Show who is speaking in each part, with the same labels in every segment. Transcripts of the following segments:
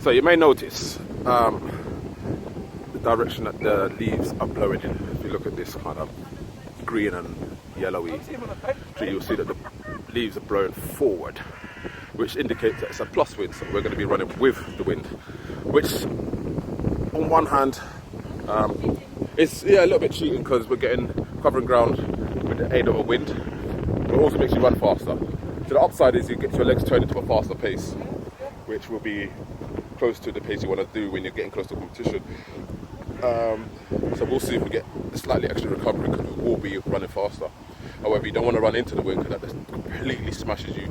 Speaker 1: So you may notice the direction that the leaves are blowing in. If you look at this kind of green and yellowy tree, you'll see that the leaves are blowing forward, which indicates that it's a plus wind, so we're going to be running with the wind, which on one hand it's a little bit cheating because we're getting covering ground with the aid of a wind, but it also makes you run faster. So the upside is you get your legs turned into a faster pace, which will be close to the pace you want to do when you're getting close to competition. So we'll see if we get slightly extra recovery because we will be running faster. However, you don't want to run into the wind because that just completely smashes you.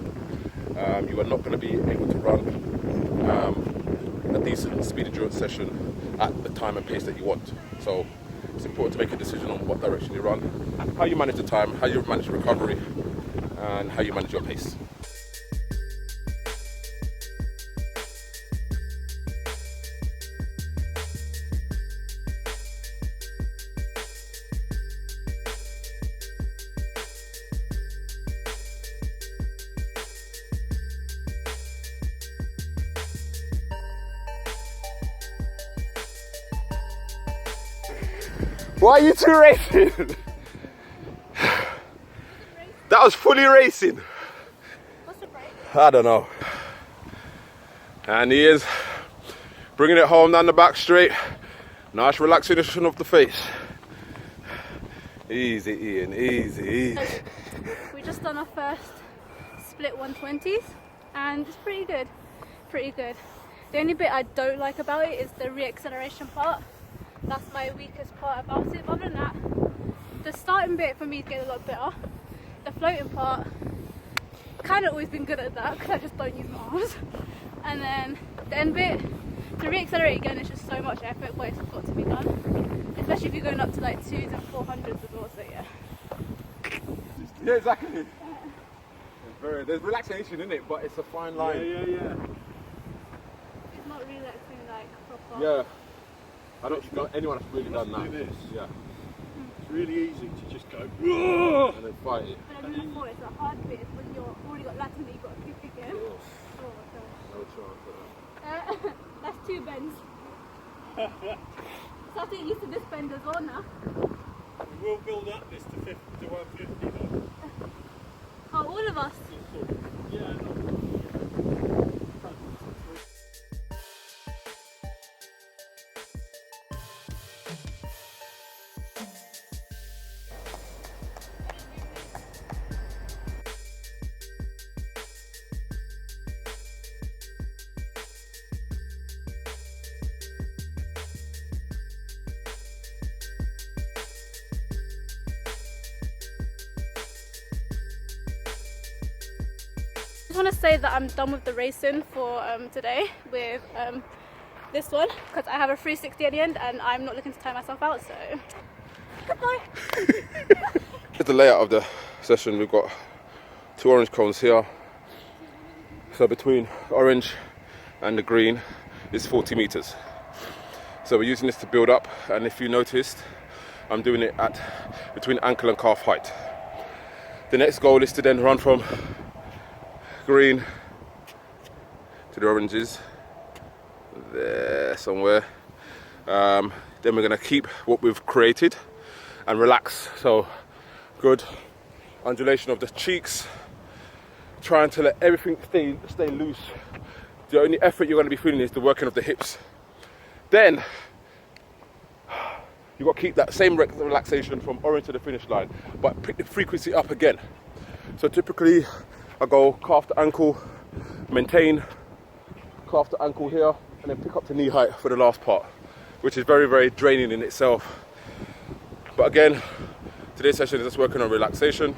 Speaker 1: You are not going to be able to run a decent speed endurance session at the time and pace that you want. So it's important to make a decision on what direction you run, how you manage the time, how you manage recovery, and how you manage your pace. Why are you two racing? That was fully racing.
Speaker 2: What's the break?
Speaker 1: I don't know. And he is bringing it home down the back straight. Nice relaxation of the face. Easy, Ian, easy, easy.
Speaker 2: We just done our first split 120s and it's pretty good, pretty good. The only bit I don't like about it is the re-acceleration part. That's my weakest part about it. But other than that, the starting bit for me is getting a lot better. The floating part, kind of always been good at that because I just don't use my arms. And then the end bit, to re-accelerate again is just so much effort, but it's got to be done. Especially if you're going up to like 2s and 400s as well, so yeah.
Speaker 1: Yeah, exactly. There's relaxation in it, but it's a fine line.
Speaker 2: Yeah. It's not relaxing like proper.
Speaker 1: Yeah. I don't know anyone has really done that.
Speaker 3: Do this.
Speaker 1: Yeah.
Speaker 3: It's really easy to just go, whoa!
Speaker 1: And then fight it.
Speaker 2: But I mean, before it's a hard bit is when you're already got Latin that you've got to kick again.
Speaker 1: Oh,
Speaker 2: Oh my
Speaker 1: no chance.
Speaker 2: gosh. That's 2 bends. So I have to get used to this bend as well now.
Speaker 3: We will build up this to 150 though.
Speaker 2: Oh, all of us?
Speaker 3: Yeah, no.
Speaker 2: I just want to say that I'm done with the racing for today with this one because I have a 360 at the end and I'm not looking to tire myself out, so goodbye.
Speaker 1: Here's the layout of the session. We've got 2 orange cones here. So between orange and the green is 40 meters. So we're using this to build up, and if you noticed, I'm doing it at between ankle and calf height. The next goal is to then run from green to the oranges there somewhere. Then we're going to keep what we've created and relax. So good undulation of the cheeks, trying to let everything stay loose. The only effort you're going to be feeling is the working of the hips. Then you've got to keep that same relaxation from orange to the finish line, but pick the frequency up again. So typically I go calf to ankle, maintain calf to ankle here, and then pick up to knee height for the last part, which is very, very draining in itself. But again, today's session is just working on relaxation,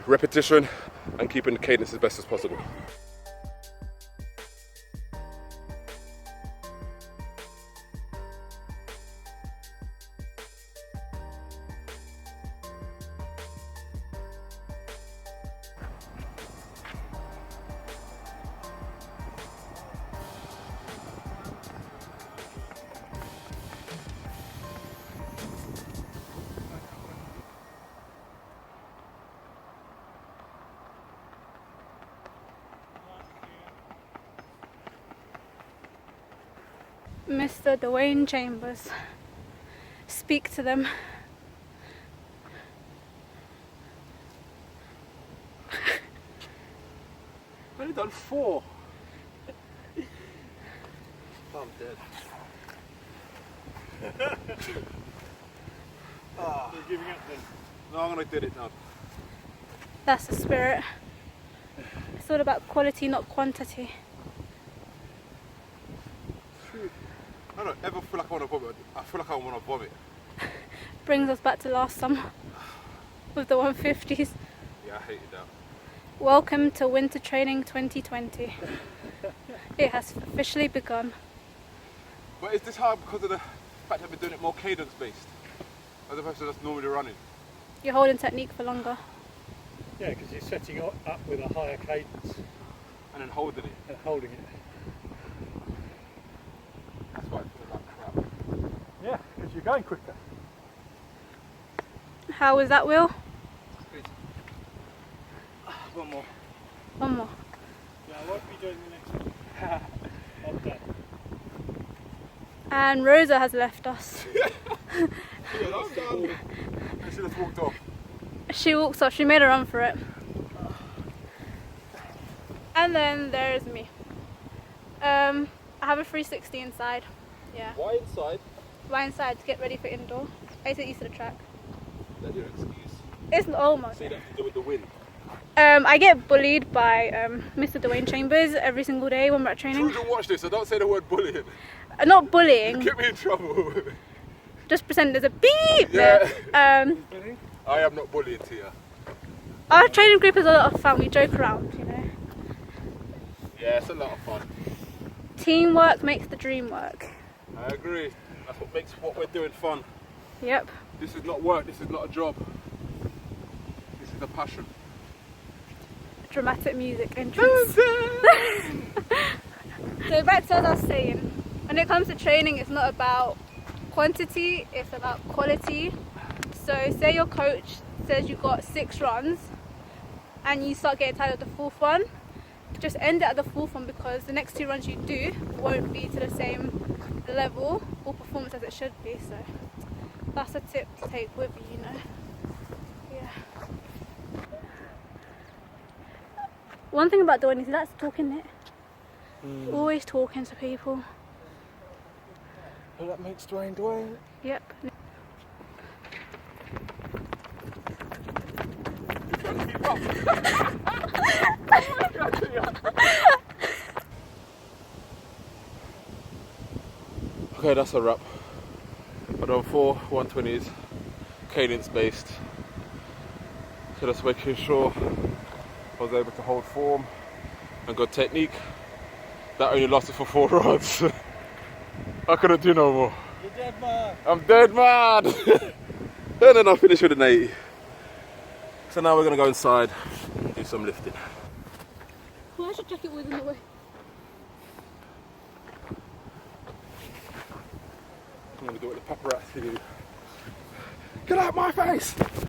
Speaker 1: repetition, and keeping the cadence as best as possible.
Speaker 2: Mr. Dwain Chambers. Speak to them.
Speaker 1: I've only done 4. I'm dead.
Speaker 3: You're giving up then?
Speaker 1: No, I'm gonna get it now.
Speaker 2: That's the spirit. It's all about quality, not quantity.
Speaker 1: I don't ever feel like I want to vomit. I feel like I want to vomit.
Speaker 2: Brings us back to last summer with the 150s.
Speaker 1: Yeah, I hated that.
Speaker 2: Welcome to Winter Training 2020. It has officially begun.
Speaker 1: But is this hard because of the fact I've been doing it more cadence based as opposed to just normally running?
Speaker 2: You're holding technique for longer.
Speaker 3: Yeah, because you're setting up with a higher cadence
Speaker 1: And then holding it.
Speaker 3: and holding it.
Speaker 1: That's why I feel like crap.
Speaker 3: Yeah, because you're going quicker.
Speaker 2: How was that, Will?
Speaker 1: Good. One more.
Speaker 2: One more.
Speaker 3: Yeah, I won't be doing the next one. I'm done.
Speaker 2: And Rosa has left us.
Speaker 1: Yeah, I'm done. And she just walked off.
Speaker 2: She walks off, she made a run for it. And then there's me. I have a 360 inside. Yeah.
Speaker 1: Why inside?
Speaker 2: Why inside? To get ready for indoor. I used to east of the track.
Speaker 1: That's your excuse.
Speaker 2: It's almost.
Speaker 1: See, that's to do with the wind.
Speaker 2: I get bullied by Mr. Dwain Chambers every single day when we're at training.
Speaker 1: Children watch this, so don't say the word bullying.
Speaker 2: Not bullying,
Speaker 1: Get me in trouble.
Speaker 2: just pretend there's a beep
Speaker 1: Yeah.
Speaker 2: there.
Speaker 1: I am not bullying Tia.
Speaker 2: Our training group is a lot of fun, we joke around, you know.
Speaker 1: Yeah, it's a lot of fun.
Speaker 2: Teamwork makes the dream work.
Speaker 1: I agree. That's what makes what we're doing fun.
Speaker 2: Yep.
Speaker 1: This is not work, this is not a job. This is a passion.
Speaker 2: Dramatic music entrance. So back to what I was saying, when it comes to training, it's not about quantity, it's about quality. So say your coach says you've got 6 runs and you start getting tired of the 4th one, just end it at the 4th one, because the next 2 runs you do won't be to the same level or performance as it should be. So that's a tip to take with you, you know. Yeah. One thing about Dwain is he likes to talk, innit? Always talking to people.
Speaker 1: Well, that makes Dwain.
Speaker 2: Yep.
Speaker 1: Trying to keep up. Okay, that's a wrap. I've done 4 120s, cadence based. So just making sure I was able to hold form and good technique. That only lasted for 4 runs. I couldn't do no more.
Speaker 3: You're dead, man.
Speaker 1: I'm dead mad. And then I finished with an 80. So now we're gonna go inside and do some lifting.
Speaker 2: Where's your jacket was in the way?
Speaker 1: I'm gonna do what the paparazzi do. Get out my face!